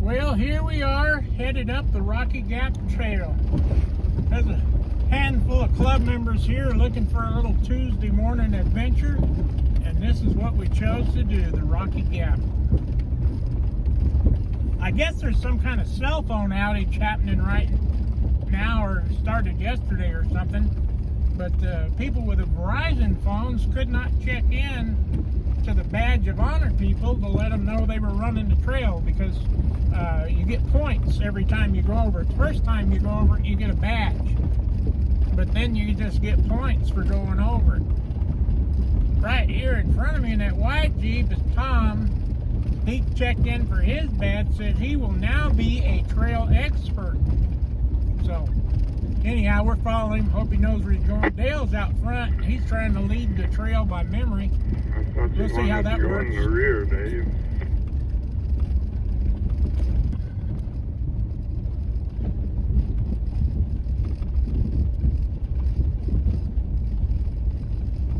Well, here we are, headed up the Rocky Gap Trail. There's a handful of club members here looking for a little Tuesday morning adventure, and this is what we chose to do, the Rocky Gap. I guess there's some kind of cell phone outage happening right now, or started yesterday or something, but people with the Verizon phones could not check in to the badge of honor people to let them know they were running the trail, because you get points every time you go over. The first time you go over, you get a badge, but then you just get points for going over. Right here in front of me in that white Jeep is Tom. He checked in for his badge, said he will now be a trail expert. So anyhow, we're following him, hope he knows where he's going. Dale's out front, he's trying to lead the trail by memory. We'll see how that works. In the rear, Dave.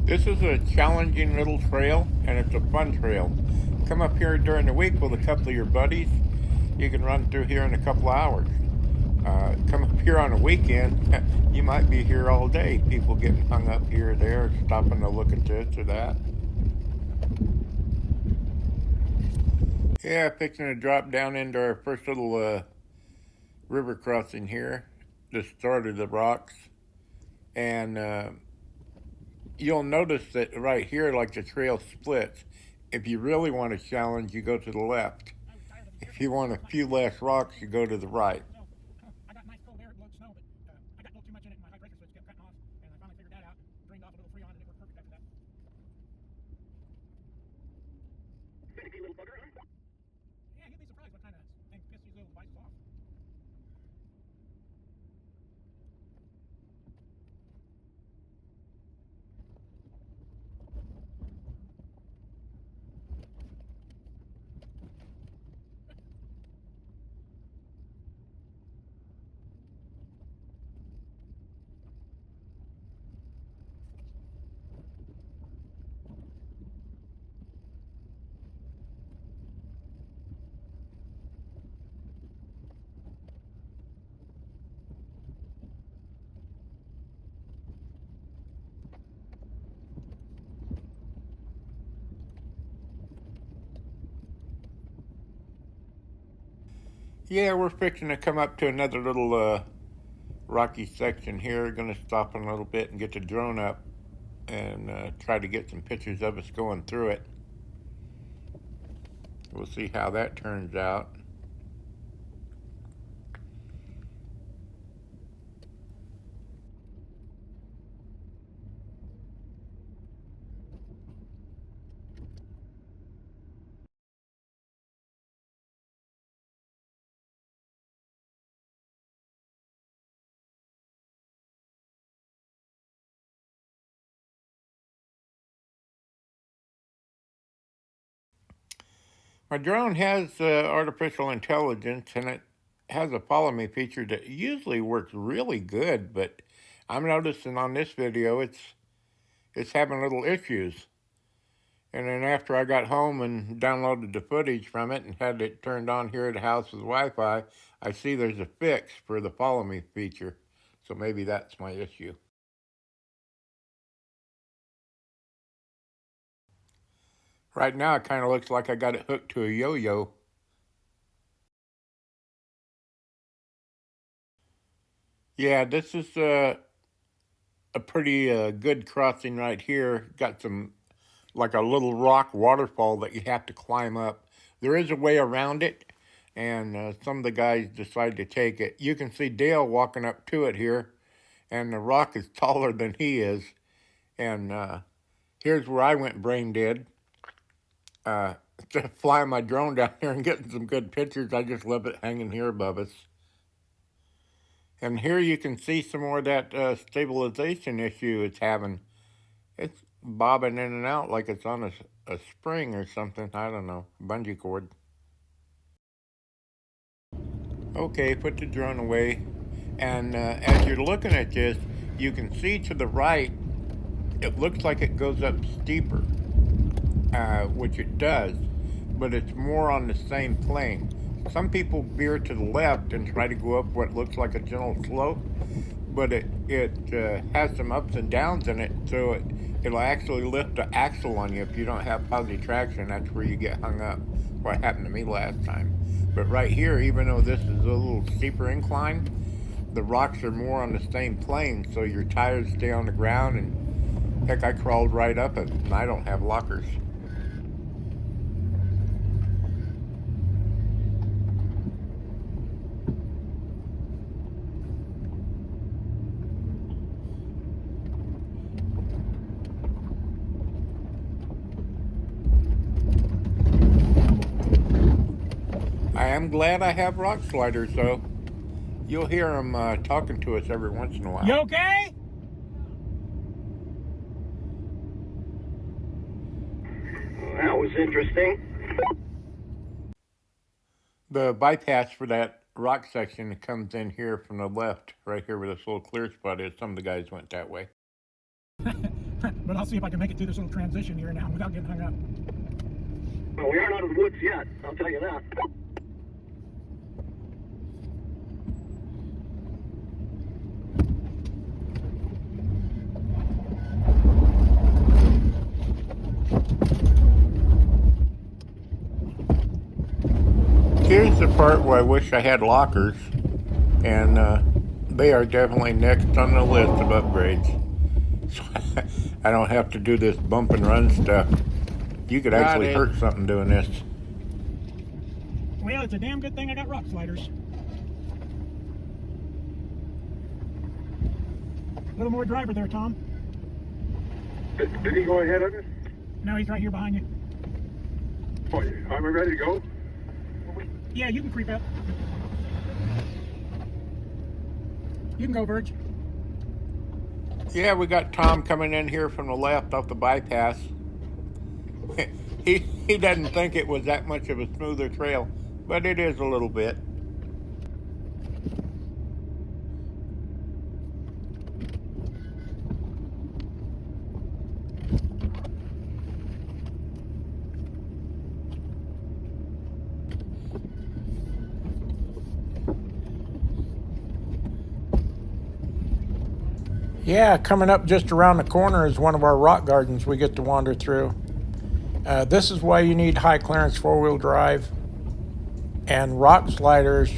This is a challenging little trail, and it's a fun trail. Come up here during the week with a couple of your buddies. You can run through here in a couple of hours. Come up here on a weekend, you might be here all day. People getting hung up here or there, stopping to look at this or that. Yeah, fixing to drop down into our first little river crossing here, the start of the rocks. And you'll notice that right here, like the trail splits. If you really want a challenge, you go to the left. If you want a few less rocks, you go to the right. I got nice cold air, it blowed snow, but I got a little too much in it and my high pressure switch kept cutting off, and I finally figured that out. Drained off a little Freon and it worked perfect after that. Finicky little bugger, huh? Yeah, you'd be surprised what kind of things piss these little devices off. Yeah, we're fixing to come up to another little rocky section here. Going to stop in a little bit and get the drone up and try to get some pictures of us going through it. We'll see how that turns out. My drone has artificial intelligence, and it has a follow me feature that usually works really good, but I'm noticing on this video it's having little issues. And then after I got home and downloaded the footage from it and had it turned on here at the house with Wi-Fi, I see there's a fix for the follow me feature. So maybe that's my issue. Right now it kind of looks like I got it hooked to a yo-yo. Yeah, this is a pretty good crossing right here. Got some, like a little rock waterfall that you have to climb up. There is a way around it, and some of the guys decided to take it. You can see Dale walking up to it here, and the rock is taller than he is. And here's where I went brain dead. Instead of flying my drone down here and getting some good pictures, I just left it hanging here above us. And here you can see some more of that stabilization issue it's having. It's bobbing in and out like it's on a spring or something. I don't know, bungee cord. Okay, put the drone away. And as you're looking at this, you can see to the right, it looks like it goes up steeper, which it does, but it's more on the same plane. some people veer to the left and try to go up what looks like a gentle slope, but it has some ups and downs in it, so it'll actually lift the axle on you if you don't have positive traction. That's where you get hung up. What happened to me last time. But right here, even though this is a little steeper incline, the rocks are more on the same plane, so your tires stay on the ground. And heck, I crawled right up it, and I don't have lockers. I am glad I have rock sliders, though. You'll hear them talking to us every once in a while. You okay? That was interesting. The bypass for that rock section comes in here from the left, right here where this little clear spot is. Some of the guys went that way. But I'll see if I can make it through this little transition here now without getting hung up. Well, we aren't out of the woods yet, I'll tell you that. Here's the part where I wish I had lockers, and they are definitely next on the list of upgrades. So I don't have to do this bump and run stuff. You could actually hurt something doing this. Well, it's a damn good thing I got rock sliders. A little more driver there, Tom. Did he go ahead of us? No, he's right here behind you. Oh, are we ready to go? Yeah, you can creep up. You can go, Verge. Yeah, we got Tom coming in here from the left off the bypass. He doesn't think it was that much of a smoother trail, but it is a little bit. Yeah, coming up just around the corner is one of our rock gardens we get to wander through. This is why you need high clearance four-wheel drive, and rock sliders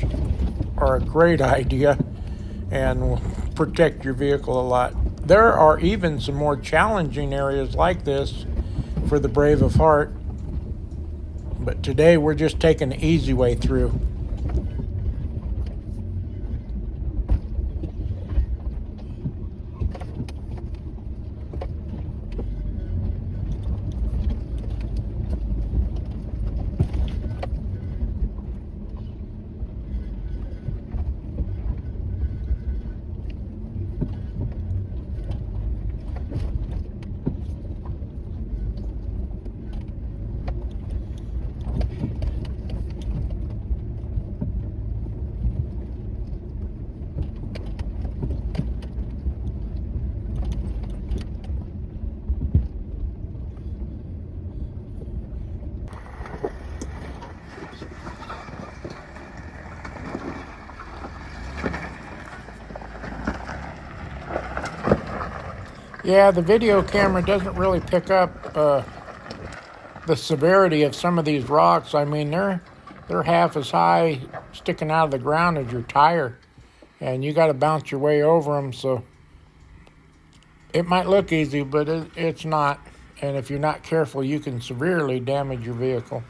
are a great idea and will protect your vehicle a lot. There are even some more challenging areas like this for the brave of heart, but today we're just taking the easy way through. Yeah, the video camera doesn't really pick up the severity of some of these rocks. I mean, they're half as high sticking out of the ground as your tire, and you got to bounce your way over them. So it might look easy, but it's not. And if you're not careful, you can severely damage your vehicle.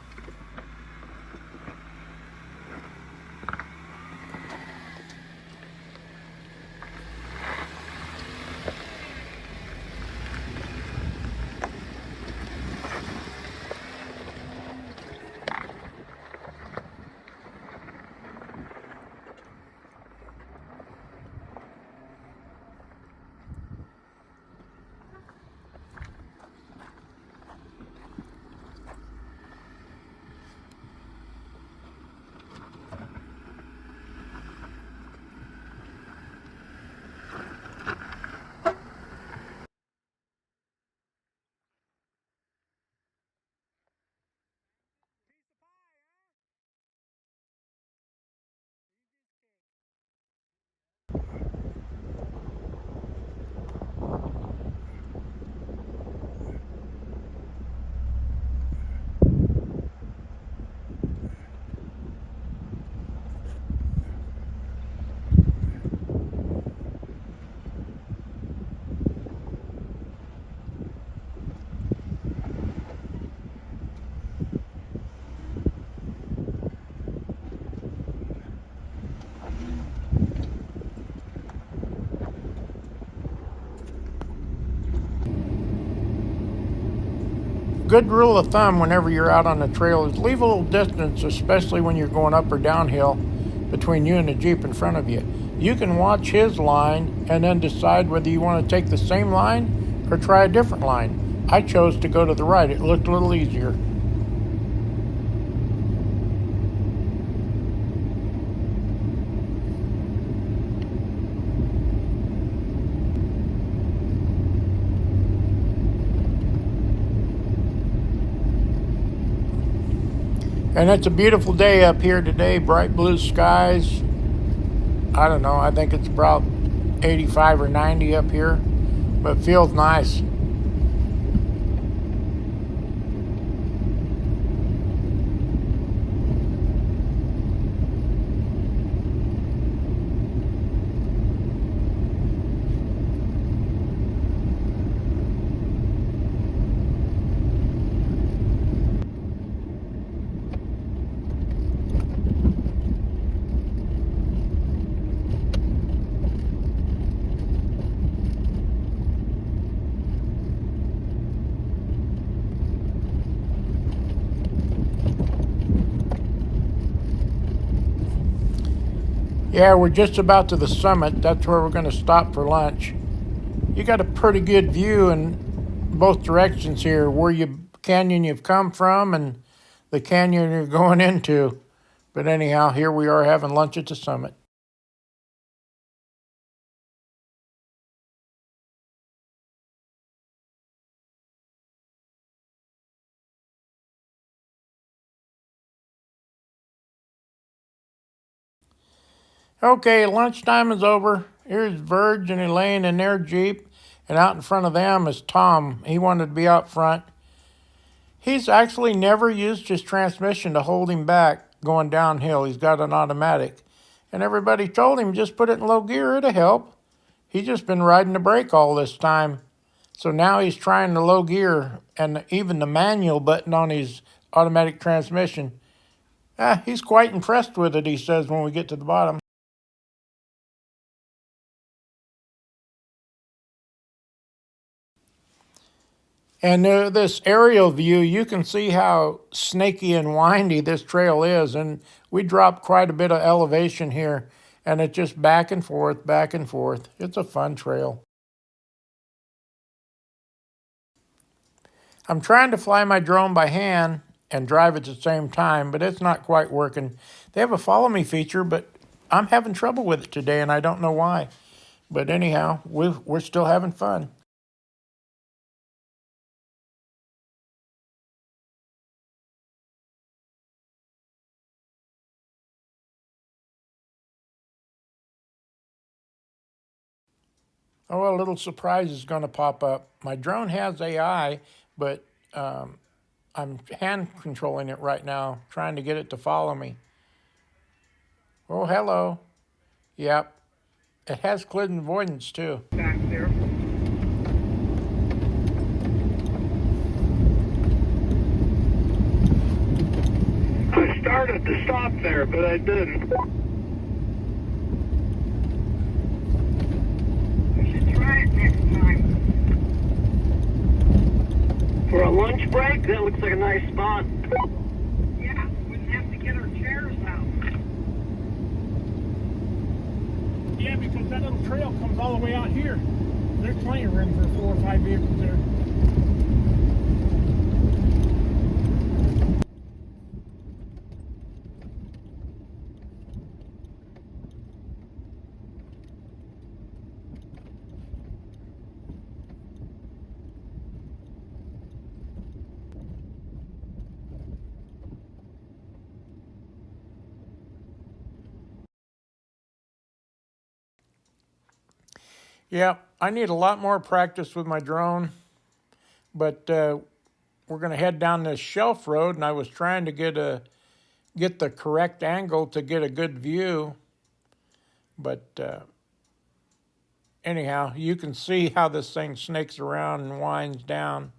good rule of thumb whenever you're out on the trail is leave a little distance, especially when you're going up or downhill, between you and the Jeep in front of you. You can watch his line and then decide whether you want to take the same line or try a different line. I chose to go to the right. It looked a little easier. And it's a beautiful day up here today, bright blue skies. I don't know, I think it's about 85 or 90 up here, but it feels nice. Yeah, we're just about to the summit. That's where we're going to stop for lunch. You got a pretty good view in both directions here, where you canyon you've come from and the canyon you're going into. But anyhow, here we are having lunch at the summit. Okay, lunchtime is over. Here's Verge and Elaine in their Jeep, and out in front of them is Tom. He wanted to be out front. He's actually never used his transmission to hold him back going downhill. He's got an automatic. And everybody told him just put it in low gear, it'll help. He's just been riding the brake all this time. So now he's trying the low gear and even the manual button on his automatic transmission. He's quite impressed with it, he says, when we get to the bottom. And this aerial view, you can see how snaky and windy this trail is. And we dropped quite a bit of elevation here. And it's just back and forth, back and forth. It's a fun trail. I'm trying to fly my drone by hand and drive at the same time, but it's not quite working. They have a follow me feature, but I'm having trouble with it today, and I don't know why. But anyhow, we're still having fun. Oh, well, a little surprise is going to pop up. My drone has AI, but I'm hand controlling it right now, trying to get it to follow me. Oh, hello. Yep. It has collision avoidance too. Back there. I started to stop there, but I didn't. We should try it next time. For a lunch break, that looks like a nice spot. Yeah, wouldn't have to get our chairs out. Yeah, because that little trail comes all the way out here. There's plenty of room for 4 or 5 vehicles there. Yeah, I need a lot more practice with my drone, but we're going to head down this shelf road, and I was trying to get the correct angle to get a good view. But anyhow, you can see how this thing snakes around and winds down.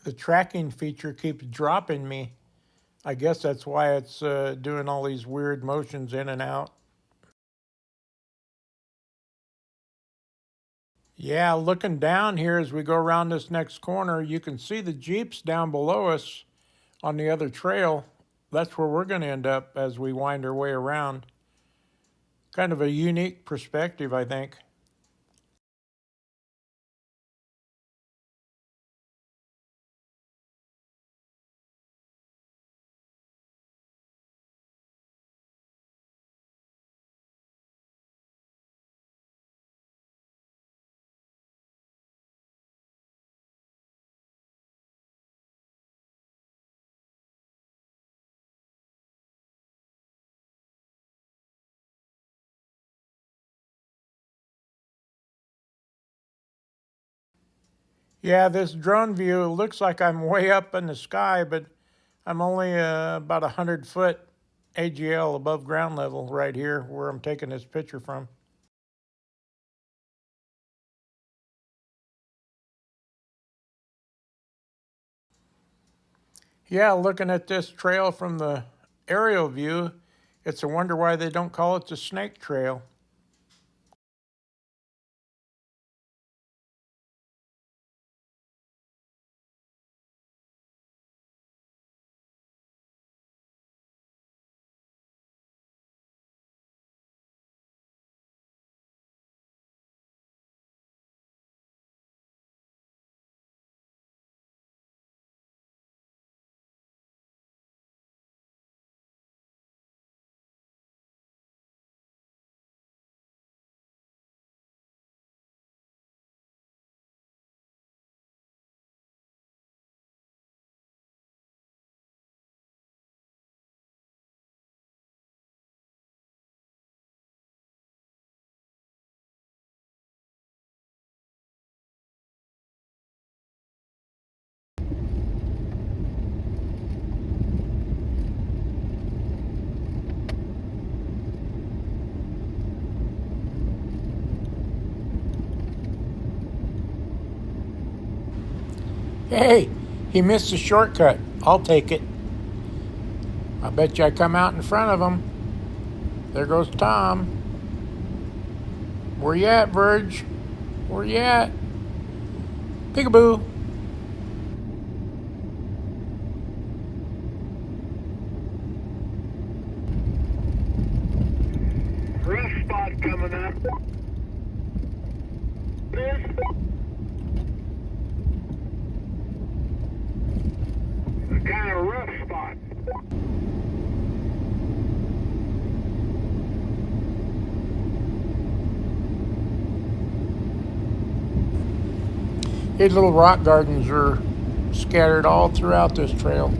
the tracking feature keeps dropping me. I guess that's why it's doing all these weird motions in and out. Yeah, looking down here as we go around this next corner, you can see the Jeeps down below us on the other trail. That's where we're going to end up as we wind our way around. Kind of a unique perspective, I think. Yeah, this drone view looks like I'm way up in the sky, but I'm only about 100 foot AGL above ground level right here where I'm taking this picture from. Yeah, looking at this trail from the aerial view, it's a wonder why they don't call it the snake trail. Hey, he missed a shortcut. I'll take it. I bet you I come out in front of him. There goes Tom. Where you at, Verge? Where you at? Peekaboo. Rough spot coming up. This. A kind of rough spot. These little rock gardens are scattered all throughout this trail.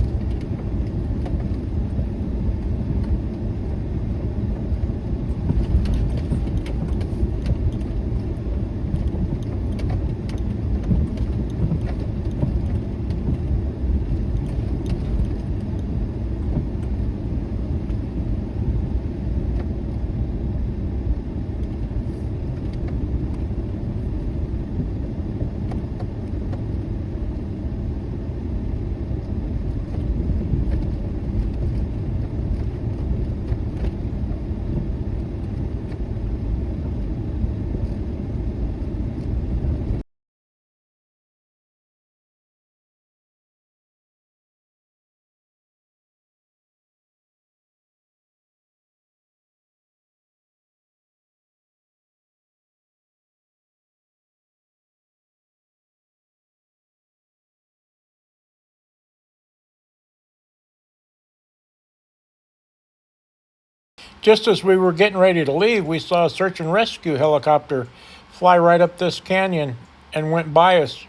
Just as we were getting ready to leave, we saw a search and rescue helicopter fly right up this canyon and went by us.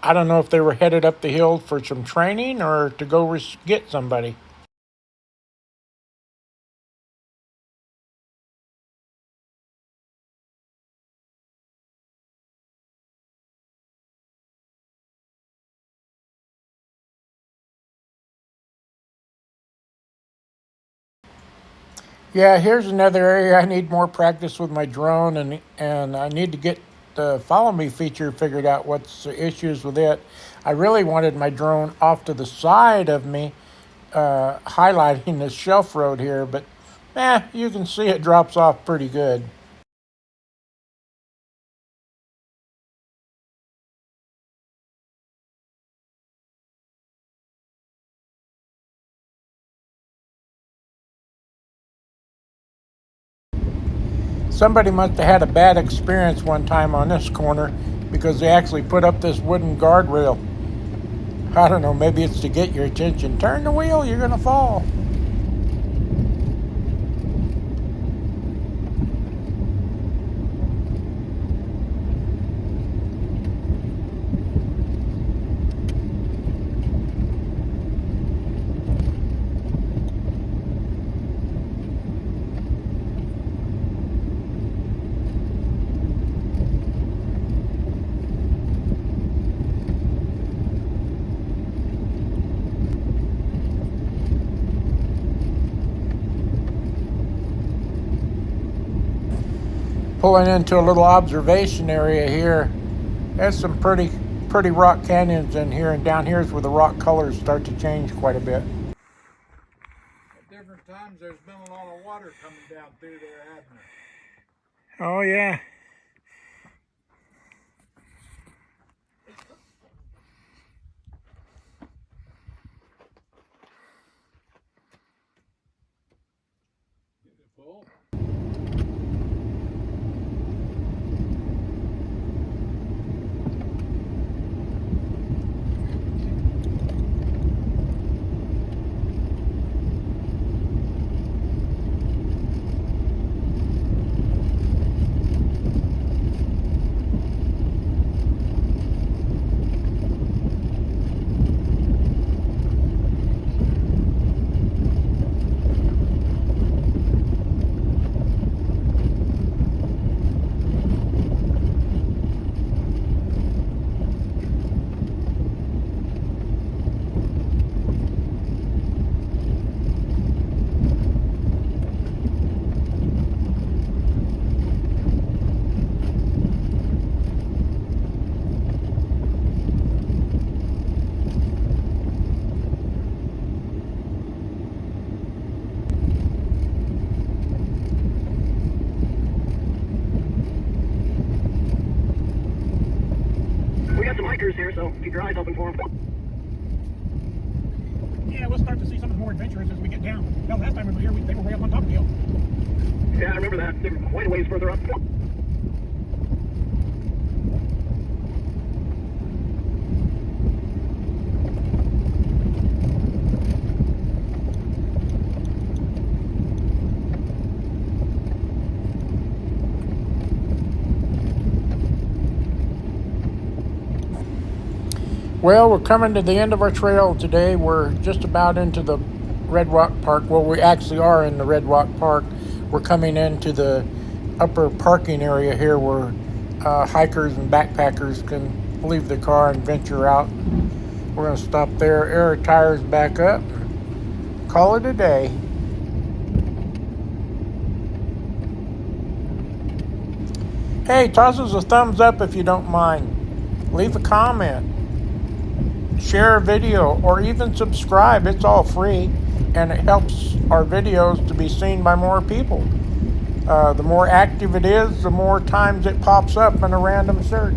I don't know if they were headed up the hill for some training or to go get somebody. Yeah, here's another area I need more practice with my drone, and I need to get Follow Me feature figured out what's the issues with it. I really wanted my drone off to the side of me, highlighting this shelf road here, but you can see it drops off pretty good. Somebody must have had a bad experience one time on this corner because they actually put up this wooden guardrail. I don't know, maybe it's to get your attention. Turn the wheel, you're gonna fall. Pulling into a little observation area here. There's some pretty rock canyons in here, and down here is where the rock colors start to change quite a bit. At different times, there's been a lot of water coming down through there, hasn't there? Oh yeah. Is it full? We got some hikers here, so keep your eyes open for them. Yeah, we'll start to see something more adventurous as we get down. Hell, last time we were here, they were way up on top of the hill. Yeah, I remember that. They were quite a ways further up. Well, we're coming to the end of our trail today. We're just about into the Red Rock Park. Well, we actually are in the Red Rock Park. We're coming into the upper parking area here where hikers and backpackers can leave the car and venture out. We're going to stop there, air our tires back up, and call it a day. Hey, toss us a thumbs up if you don't mind. Leave a comment. Share a video, or even subscribe. It's all free, and it helps our videos to be seen by more people. The more active it is, the more times it pops up in a random search.